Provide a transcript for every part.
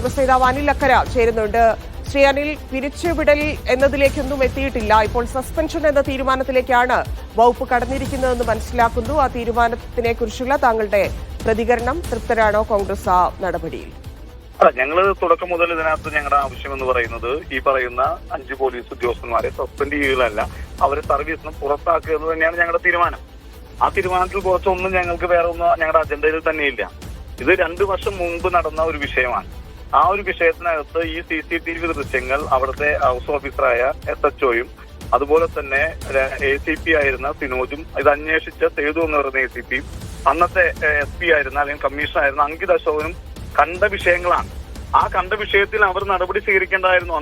കോൺഗ്രസ് നേതാവ് അനിൽ അക്കര ചേരുന്നുണ്ട്. ശ്രീ അനിൽ, പിരിച്ചുവിടൽ എന്നതിലേക്കൊന്നും എത്തിയിട്ടില്ല. ഇപ്പോൾ സസ്പെൻഷൻ എന്ന തീരുമാനത്തിലേക്കാണ് വകുപ്പ് കടന്നിരിക്കുന്നതെന്ന് മനസ്സിലാക്കുന്നു. ആ തീരുമാനത്തിനെ കുറിച്ചുള്ള താങ്കളുടെ പ്രതികരണം, തൃപ്തരാണോ കോൺഗ്രസ് ആ നടപടിയിൽ? അല്ല, ഞങ്ങൾ തുടക്കം മുതൽ ഇതിനകത്ത് ഞങ്ങളുടെ ആവശ്യം എന്ന് പറയുന്നത് ഈ പറയുന്ന 5 പോലീസ് ഉദ്യോഗസ്ഥന്മാരെ സസ്പെൻഡ് ചെയ്യുകയല്ല, അവരെ സർവീസിൽ നിന്ന് പുറത്താക്കുക എന്ന് തന്നെയാണ് ഞങ്ങളുടെ തീരുമാനം. ആ തീരുമാനത്തിൽ കുറച്ചൊന്നും ഞങ്ങൾക്ക് വേറെ ഒന്നും ഞങ്ങളുടെ അജണ്ടയിൽ തന്നെയില്ല. ഇത് 2 വർഷം മുമ്പ് നടന്ന ഒരു വിഷയമാണ്. ആ ഒരു വിഷയത്തിനകത്ത് ഈ CCTV ദൃശ്യങ്ങൾ അവിടുത്തെ ഹൗസ് ഓഫീസറായ SHOയും അതുപോലെ തന്നെ ACP ആയിരുന്ന സിനോജും ഇത് അന്വേഷിച്ച സേതു എന്ന് പറയുന്ന ACPയും അന്നത്തെ SP ആയിരുന്ന അല്ലെങ്കിൽ കമ്മീഷണർ ആയിരുന്ന അങ്കിത് അശോകനും കണ്ട വിഷയങ്ങളാണ്. ആ കണ്ട വിഷയത്തിൽ അവർ നടപടി സ്വീകരിക്കേണ്ടതായിരുന്നു.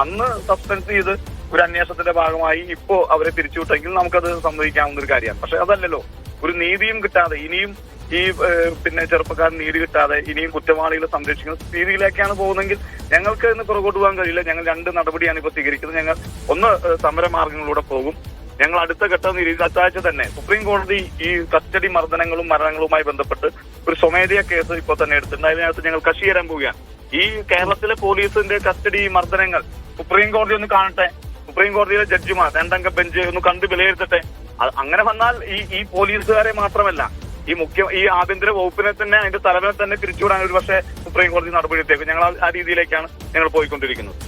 അന്ന് സസ്പെൻസ് ചെയ്ത് ഒരു അന്വേഷണത്തിന്റെ ഭാഗമായി ഇപ്പോ അവരെ പിരിച്ചുവിട്ടെങ്കിൽ നമുക്കത് സമ്മതിക്കാവുന്ന ഒരു കാര്യമാണ്. പക്ഷെ അതല്ലല്ലോ, ഒരു നീതിയും കിട്ടാതെ ഇനിയും ഈ ചെറുപ്പക്കാരൻ നീതി കിട്ടാതെ ഇനിയും കുറ്റവാളികളെ സംരക്ഷിക്കുന്ന സ്ഥിതിയിലേക്കാണ് പോകുന്നതെങ്കിൽ ഞങ്ങൾക്ക് ഇന്ന് പുറകോട്ട് പോകാൻ കഴിയില്ല. ഞങ്ങൾ 2 നടപടിയാണ് ഇപ്പോൾ സ്വീകരിക്കുന്നത്. ഞങ്ങൾ ഒന്ന് സമരമാർഗങ്ങളിലൂടെ പോകും. ഞങ്ങൾ അടുത്ത ഘട്ടം അടുത്താഴ്ച തന്നെ സുപ്രീം കോടതി ഈ കസ്റ്റഡി മർദ്ദനങ്ങളും മരണങ്ങളുമായി ബന്ധപ്പെട്ട് ഒരു സ്വമേധയാ കേസ് ഇപ്പോൾ തന്നെ എടുത്തിട്ടുണ്ട്. അതിനകത്ത് ഞങ്ങൾ കക്ഷി ചേരാൻ പോവുകയാണ്. ഈ കേരളത്തിലെ പോലീസിന്റെ കസ്റ്റഡി മർദ്ദനങ്ങൾ സുപ്രീം കോടതി ഒന്ന് കാണട്ടെ. സുപ്രീം കോടതിയിലെ ജഡ്ജിമാർ 2 അംഗ ബെഞ്ച് ഒന്ന് കണ്ട് വിലയിരുത്തട്ടെ. അങ്ങനെ വന്നാൽ ഈ പോലീസുകാരെ മാത്രമല്ല, ഈ ആഭ്യന്തര വകുപ്പിനെ തന്നെ അതിന്റെ തലവനെ തന്നെ പിരിച്ചുവിടാൻ ഒരു പക്ഷേ സുപ്രീം കോടതി നടപടി എടുത്തേക്കും. ഞങ്ങൾ ആ രീതിയിലേക്കാണ് ഞങ്ങൾ പോയിക്കൊണ്ടിരിക്കുന്നത്.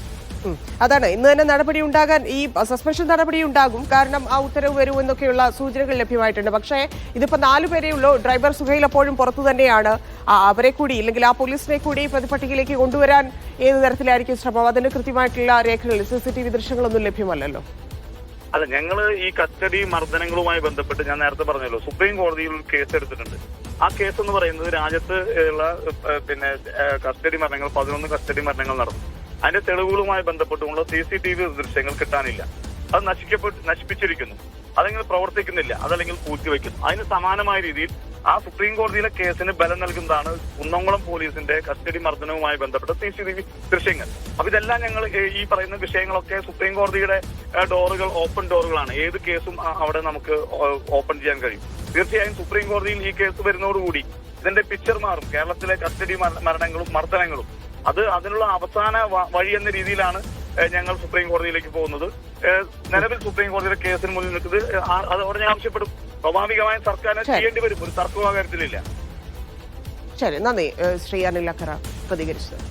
അതാണ് ഇന്ന് തന്നെ നടപടി ഉണ്ടാകാൻ, ഈ സസ്പെൻഷൻ നടപടി ഉണ്ടാകും. കാരണം ആ ഉത്തരവ് വരും എന്നൊക്കെയുള്ള സൂചനകൾ ലഭ്യമായിട്ടുണ്ട്. പക്ഷേ ഇതിപ്പോ 4 പേരേ ഉള്ളൂ. ഡ്രൈവർ സുഹൈൽ അപ്പോഴും പുറത്തു തന്നെയാണ്. അവരെ കൂടി ഇല്ലെങ്കിൽ ആ പോലീസിനെ കൂടി പ്രതിപട്ടികയിലേക്ക് കൊണ്ടുവരാൻ ഏത് തരത്തിലായിരിക്കും ശ്രമം? അതിന് കൃത്യമായിട്ടുള്ള രേഖകൾ, CCTV ദൃശ്യങ്ങളൊന്നും ലഭ്യമല്ലല്ലോ. അല്ല, ഞങ്ങൾ ഈ കസ്റ്റഡി മർദ്ദനങ്ങളുമായി ബന്ധപ്പെട്ട് ഞാൻ നേരത്തെ പറഞ്ഞല്ലോ, സുപ്രീം കോടതിയിൽ കേസ് എടുത്തിട്ടുണ്ട്. ആ കേസ് എന്ന് പറയുന്നത് രാജ്യത്ത് ഉള്ള കസ്റ്റഡി മരണങ്ങൾ 11 കസ്റ്റഡി മരണങ്ങൾ നടന്നു. അതിന്റെ തെളിവുകളുമായി ബന്ധപ്പെട്ടുള്ള CCTV ദൃശ്യങ്ങൾ കിട്ടാനില്ല. അത് നശിപ്പിച്ചിരിക്കുന്നു. അതെങ്കിലും പ്രവർത്തിക്കുന്നില്ല, അതല്ലെങ്കിൽ പൂഴ്ത്തിവെക്കുന്നു. അതിന് സമാനമായ രീതിയിൽ ആ സുപ്രീം കോടതിയിലെ കേസിന് ബലം നൽകുന്നതാണ് കുന്നംകുളം പോലീസിന്റെ കസ്റ്റഡി മർദ്ദനവുമായി ബന്ധപ്പെട്ട CCTV ദൃശ്യങ്ങൾ. അപ്പൊ ഇതെല്ലാം ഞങ്ങൾ ഈ പറയുന്ന വിഷയങ്ങളൊക്കെ സുപ്രീം കോടതിയുടെ ഡോറുകൾ ഓപ്പൺ ഡോറുകളാണ്. ഏത് കേസും അവിടെ നമുക്ക് ഓപ്പൺ ചെയ്യാൻ കഴിയും. തീർച്ചയായും സുപ്രീം കോടതിയിൽ ഈ കേസ് വരുന്നതോടുകൂടി ഇതിന്റെ പിക്ചർ മാറും. കേരളത്തിലെ കസ്റ്റഡി മരണങ്ങളും മർദ്ദനങ്ങളും അതിനുള്ള അവസാന വഴി എന്ന രീതിയിലാണ് ഞങ്ങൾ സുപ്രീം കോടതിയിലേക്ക് പോകുന്നത്. നിലവിൽ സുപ്രീം കോടതിയുടെ കേസിന് മുന്നിൽ നിൽക്കുന്നത് അതോടെ ഞാൻ ആവശ്യപ്പെടും. സ്വാഭാവികമായും സർക്കാരിനെ ചെയ്യേണ്ടി വരും. ഒരു തർക്കവും ആ കാര്യത്തിലില്ല. ശരി, നന്ദി ശ്രീ അനിൽ അക്കര പ്രതികരിച്ചത്.